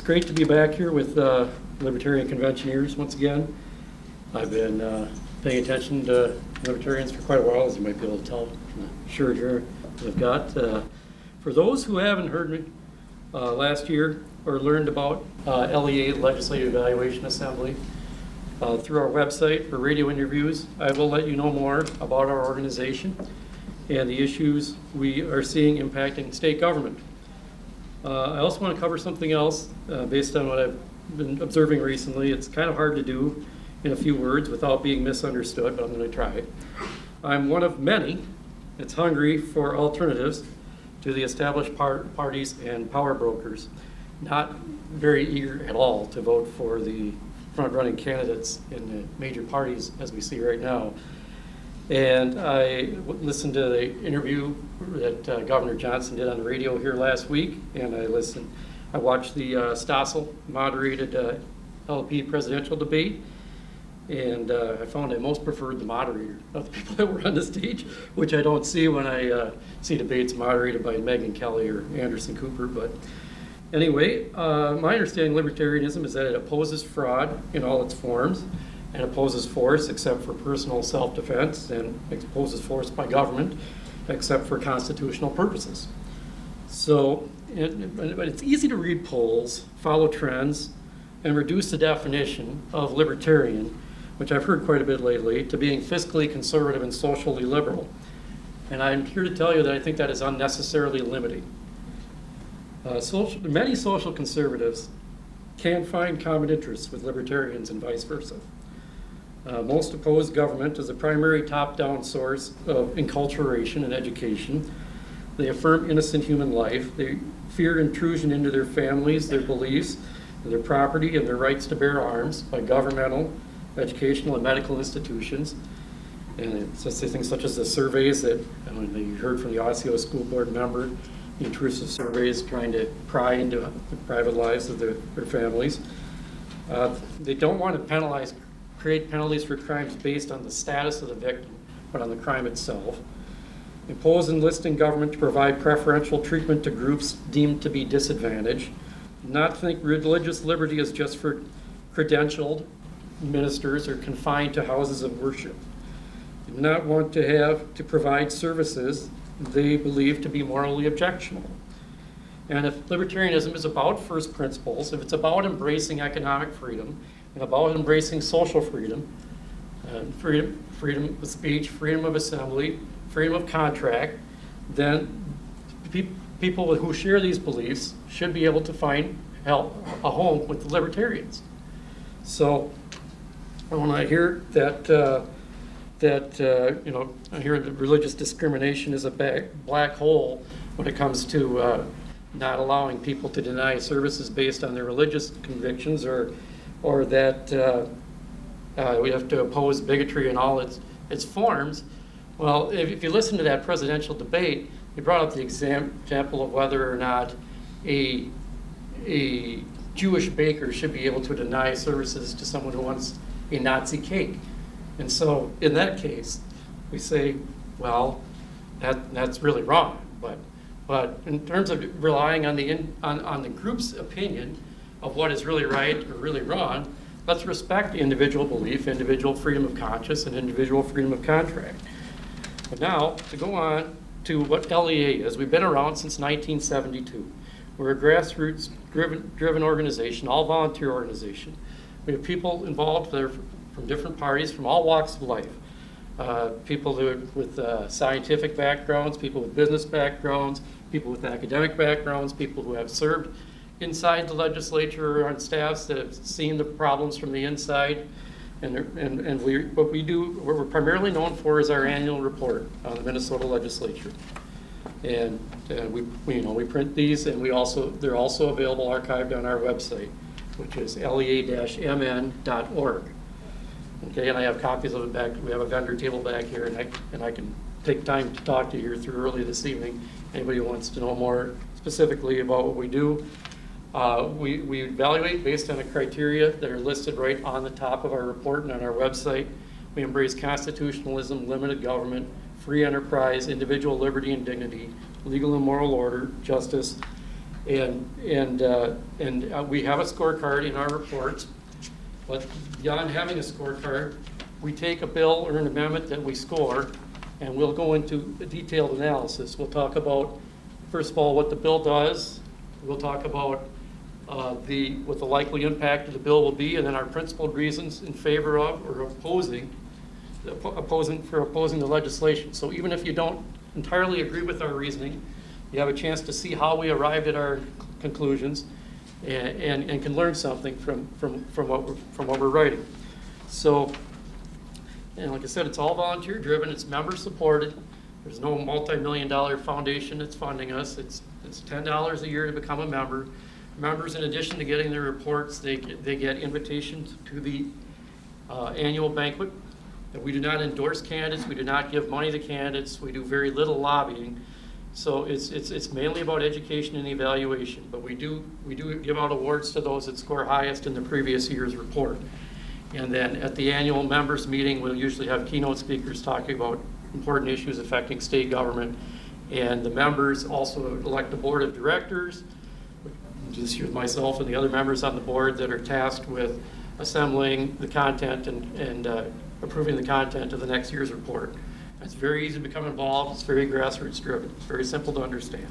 great to be back here with Libertarian Conventioneers once again. I've been paying attention to Libertarians for quite a while, as you might be able to tell from the shirt here I've got. For those who haven't heard me last year or learned about LEA, Legislative Evaluation Assembly, through our website for radio interviews, I will let you know more about our organization and the issues we are seeing impacting state government. I also want to cover something else based on what I've been observing recently. It's kind of hard to do in a few words without being misunderstood, but I'm going to try. I'm one of many that's hungry for alternatives to the established parties and power brokers, not very eager at all to vote for the front-running candidates in the major parties as we see right now. And I listened to the interview that Governor Johnson did on the radio here last week, and I watched the Stossel moderated LP presidential debate, and I found I most preferred the moderator of the people that were on the stage, which I don't see when I see debates moderated by Megyn Kelly or Anderson Cooper. But anyway, my understanding of libertarianism is that it opposes fraud in all its forms, and opposes force except for personal self-defense, and opposes force by government except for constitutional purposes. So, but it's easy to read polls, follow trends, and reduce the definition of libertarian, which I've heard quite a bit lately, to being fiscally conservative and socially liberal. And I'm here to tell you that I think that is unnecessarily limiting. Many social conservatives can find common interests with libertarians and vice versa. Most oppose government as a primary top-down source of enculturation and education. They affirm innocent human life. They fear intrusion into their families, their beliefs, their property, and their rights to bear arms by governmental, educational, and medical institutions. And it's just things such as the surveys that you heard from the Osseo school board member, the intrusive surveys trying to pry into the private lives of their families. They don't want to create penalties for crimes based on the status of the victim, but on the crime itself. Impose enlisting government to provide preferential treatment to groups deemed to be disadvantaged. Not think religious liberty is just for credentialed ministers or confined to houses of worship. Do not want to have to provide services they believe to be morally objectionable. And if libertarianism is about first principles, if it's about embracing economic freedom and about embracing social freedom, freedom of speech, freedom of assembly, freedom of contract, then people who share these beliefs should be able to find a home with the libertarians. So when I hear I hear that religious discrimination is a black hole when it comes to not allowing people to deny services based on their religious convictions, or that we have to oppose bigotry in all its forms. Well, if you listen to that presidential debate, he brought up the example of whether or not a Jewish baker should be able to deny services to someone who wants a Nazi cake. And so in that case, we say, well, that's really wrong. But in terms of relying on the group's opinion of what is really right or really wrong, let's respect individual belief, individual freedom of conscience, and individual freedom of contract. But now, to go on to what LEA is, we've been around since 1972. We're a grassroots-driven organization, all volunteer organization. We have people involved that are from different parties, from all walks of life. People with scientific backgrounds, people with business backgrounds, people with academic backgrounds, people who have served inside the legislature or on staffs that have seen the problems from the inside. And what we're primarily known for is our annual report on the Minnesota legislature. And we print these, and they're also available archived on our website, which is lea-mn.org. Okay, and I have copies of it back. We have a vendor table back here, and I can take time to talk to you here through early this evening. Anybody who wants to know more specifically about what we do, we evaluate based on the criteria that are listed right on the top of our report and on our website. We embrace constitutionalism, limited government, free enterprise, individual liberty and dignity, legal and moral order, justice, And we have a scorecard in our reports, but beyond having a scorecard, we take a bill or an amendment that we score, and we'll go into a detailed analysis. We'll talk about, first of all, what the bill does. We'll talk about what the likely impact of the bill will be, and then our principled reasons in favor of or opposing the legislation. So even if you don't entirely agree with our reasoning, you have a chance to see how we arrived at our conclusions, and can learn something from what we're writing. So, and like I said, it's all volunteer driven. It's member supported. There's no multi-million-dollar foundation that's funding us. It's $10 a year to become a member. Members, in addition to getting their reports, they get invitations to the annual banquet. We do not endorse candidates. We do not give money to candidates. We do very little lobbying. So it's mainly about education and evaluation. But we do give out awards to those that score highest in the previous year's report. And then at the annual members meeting, we'll usually have keynote speakers talking about important issues affecting state government. And the members also elect the board of directors. This year, myself and the other members on the board that are tasked with assembling the content and approving the content of the next year's report. It's very easy to become involved. It's very grassroots driven. It's very simple to understand.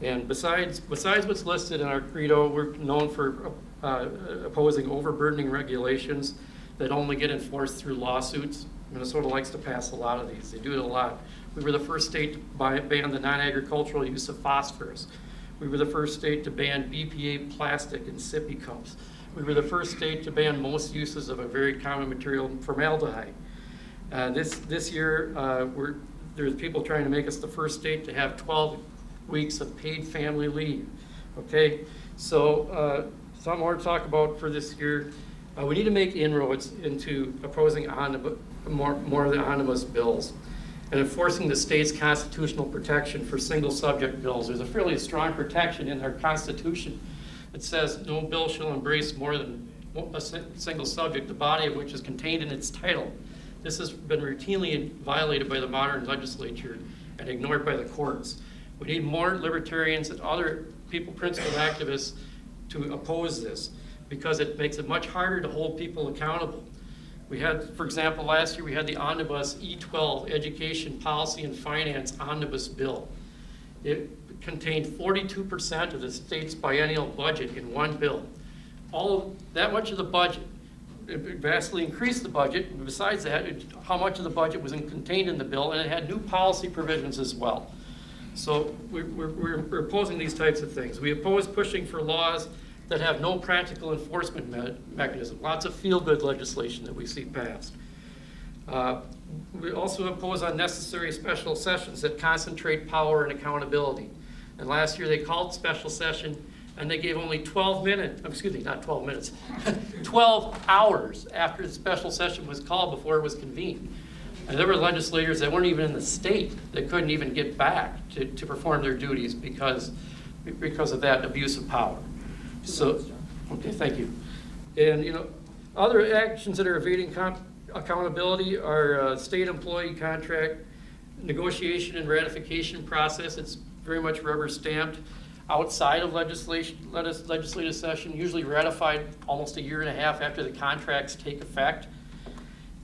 And besides what's listed in our credo, we're known for opposing overburdening regulations that only get enforced through lawsuits. Minnesota likes to pass a lot of these. They do it a lot. We were the first state to ban the non-agricultural use of phosphorus. We were the first state to ban BPA plastic in sippy cups. We were the first state to ban most uses of a very common material, formaldehyde. This year, there's people trying to make us the first state to have 12 weeks of paid family leave. Okay, so some more to talk about for this year. We need to make inroads into opposing more of the omnibus bills and enforcing the state's constitutional protection for single subject bills. There's a fairly strong protection in our Constitution that says no bill shall embrace more than a single subject, the body of which is contained in its title. This has been routinely violated by the modern legislature and ignored by the courts. We need more libertarians and other principled activists to oppose this, because it makes it much harder to hold people accountable. We had, for example, last year we had the Omnibus E12 Education Policy and Finance Omnibus Bill. It contained 42% of the state's biennial budget in one bill. That much of the budget, it vastly increased the budget. Besides that, how much of the budget was contained in the bill, and it had new policy provisions as well. So we're opposing these types of things. We oppose pushing for laws that have no practical enforcement mechanism. Lots of feel-good legislation that we see passed. We also oppose unnecessary special sessions that concentrate power and accountability. And last year they called special session and they gave only 12 hours after the special session was called before it was convened. And there were legislators that weren't even in the state that couldn't even get back to perform their duties because of that abuse of power. So, okay, thank you. And other actions that are evading accountability are state employee contract negotiation and ratification process. It's very much rubber stamped outside of legislative session, usually ratified almost a year and a half after the contracts take effect.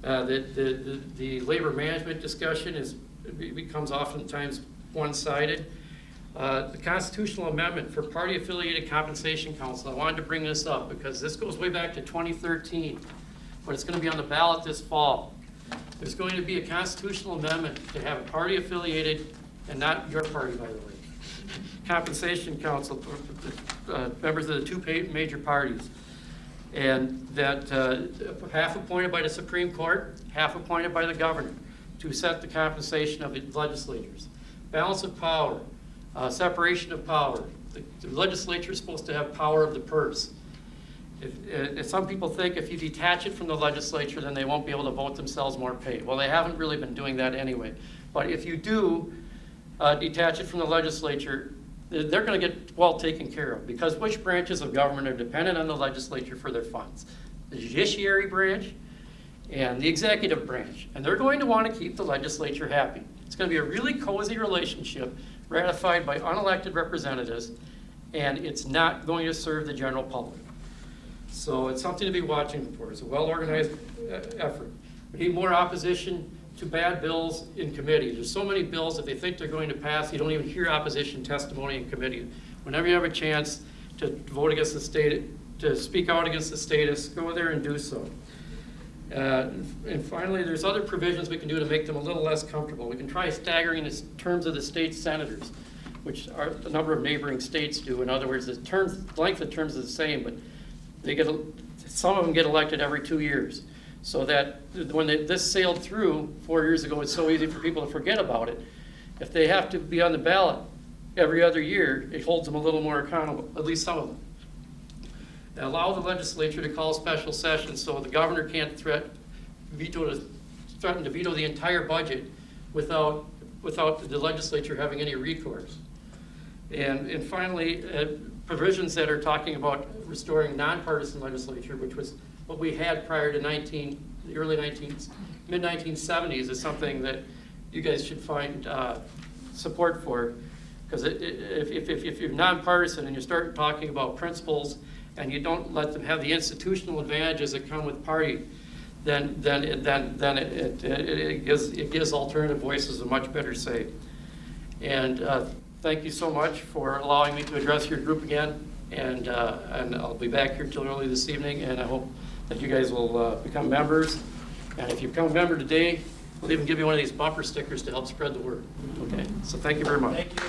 The labor management discussion becomes oftentimes one-sided. The constitutional amendment for party-affiliated compensation council, I wanted to bring this up because this goes way back to 2013, but it's going to be on the ballot this fall. There's going to be a constitutional amendment to have a party-affiliated, and not your party, by the way, compensation council, members of the two major parties, and that half appointed by the Supreme Court, half appointed by the governor to set the compensation of the legislators. Balance of power. Separation of power. The legislature is supposed to have power of the purse. If some people think if you detach it from the legislature, then they won't be able to vote themselves more pay. Well, they haven't really been doing that anyway. But if you do detach it from the legislature, they're going to get well taken care of, because which branches of government are dependent on the legislature for their funds? The judiciary branch and the executive branch. And they're going to want to keep the legislature happy. It's going to be a really cozy relationship ratified by unelected representatives, and it's not going to serve the general public. So it's something to be watching for. It's a well-organized effort. We need more opposition to bad bills in committee. There's so many bills that they think they're going to pass, you don't even hear opposition testimony in committee. Whenever you have a chance to vote against the state, to speak out against the status, go there and do so. And finally, there's other provisions we can do to make them a little less comfortable. We can try staggering the terms of the state senators, which are a number of neighboring states do. In other words, the length of terms is the same, but some of them get elected every 2 years. So that when this sailed through 4 years ago, it's so easy for people to forget about it. If they have to be on the ballot every other year, it holds them a little more accountable, at least some of them. And allow the legislature to call special sessions so the governor can't threaten to veto the entire budget without the legislature having any recourse. And finally, provisions that are talking about restoring nonpartisan legislature, which was what we had prior to mid-1970s, is something that you guys should find support for. Because if you're nonpartisan and you start talking about principles and you don't let them have the institutional advantages that come with party, then it gives alternative voices a much better say. And thank you so much for allowing me to address your group again. And I'll be back here till early this evening, and I hope that you guys will become members. And if you become a member today, we'll even give you one of these bumper stickers to help spread the word. Okay, so thank you very much. Thank you.